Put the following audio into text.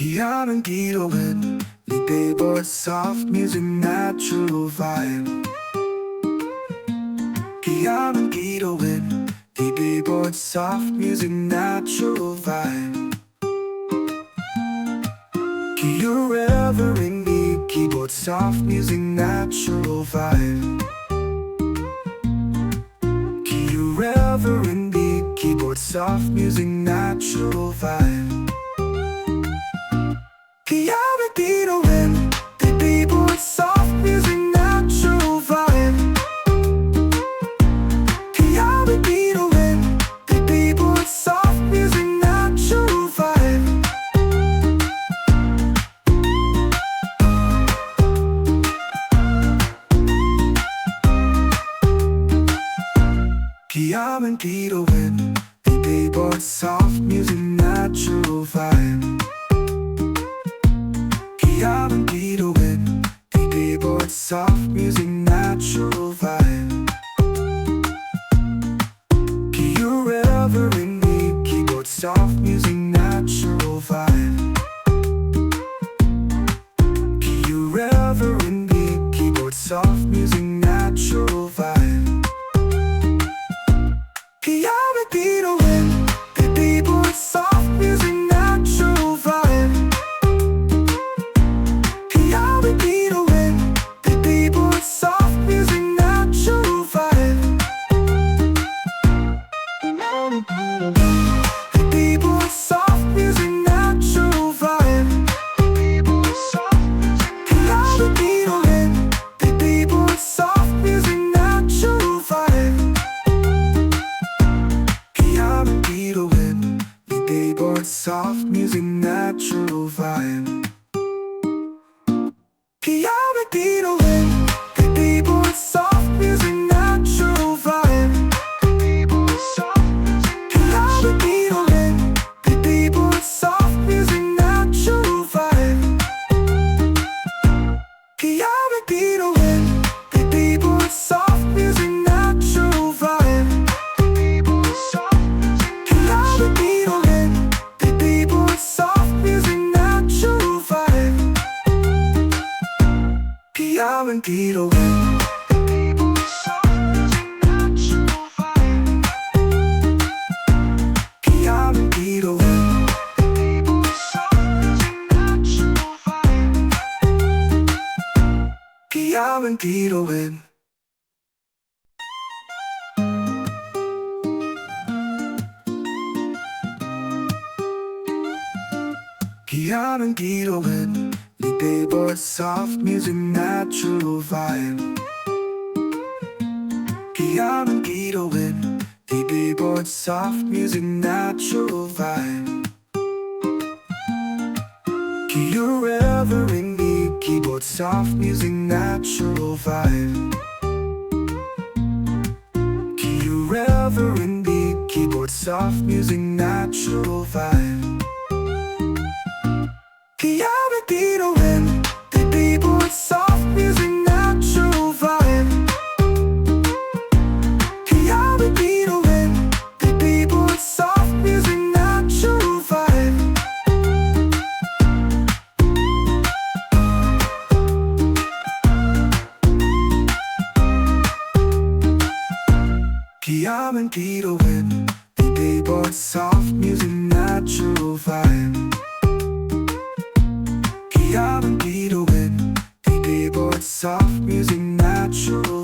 Piano Guidoin, Libébor, soft music, natural vibe. Piano Guidoin, Libébor, soft music, natural vibe. You're ever in me, keyboard, soft music, natural vibe. You're ever in me, keyboard, soft music, natural vibe. Piano Guidoin, Libébor, soft music, natural vibe. Piano Guidoin, Libébor, soft music, natural vibe. Piano Guidoin, Libébor, soft music, natural vibe. Piano Guidoin, Libébor, soft music, natural vibe. You're ever in me, keyboard, soft music, natural vibe. You're ever in me, keyboard, soft music, natural vibe. Piano Guidoin, Libébor, soft music, natural vibe. Piano Guidoin, Libébor, soft music, natural vibe. Libébor, soft music, natural vibe. Piano Guidoin, Libébor, soft music, natural vibe. Piano Guidoin, Libébor, soft music, natural vibe. Piano Guidoin, Libébor, soft music, natural vibe. Piano Guidoin, Libébor, soft music, natural vibe. Piano Guidoin, Libébor, soft music, natural vibe. Piano Guidoin, Libébor, soft music, natural vibe. Piano Guidoin, Libébor, soft music, natural vibe. Piano Guidoin. Piano Guidoin, Libébor, soft music, natural vibe. Piano Guidoin, Libébor, soft music, natural vibe. You're ever in me, keyboard, soft music, natural vibe. You're ever in me, keyboard, soft music, natural vibe. Piano Guidoin, Libébor, soft music, natural vibe. Piano Guidoin, Libébor, soft music, natural vibe. Piano Guidoin, Libébor, soft music, natural vibe. Piano Guidoin, Libébor, soft music, natural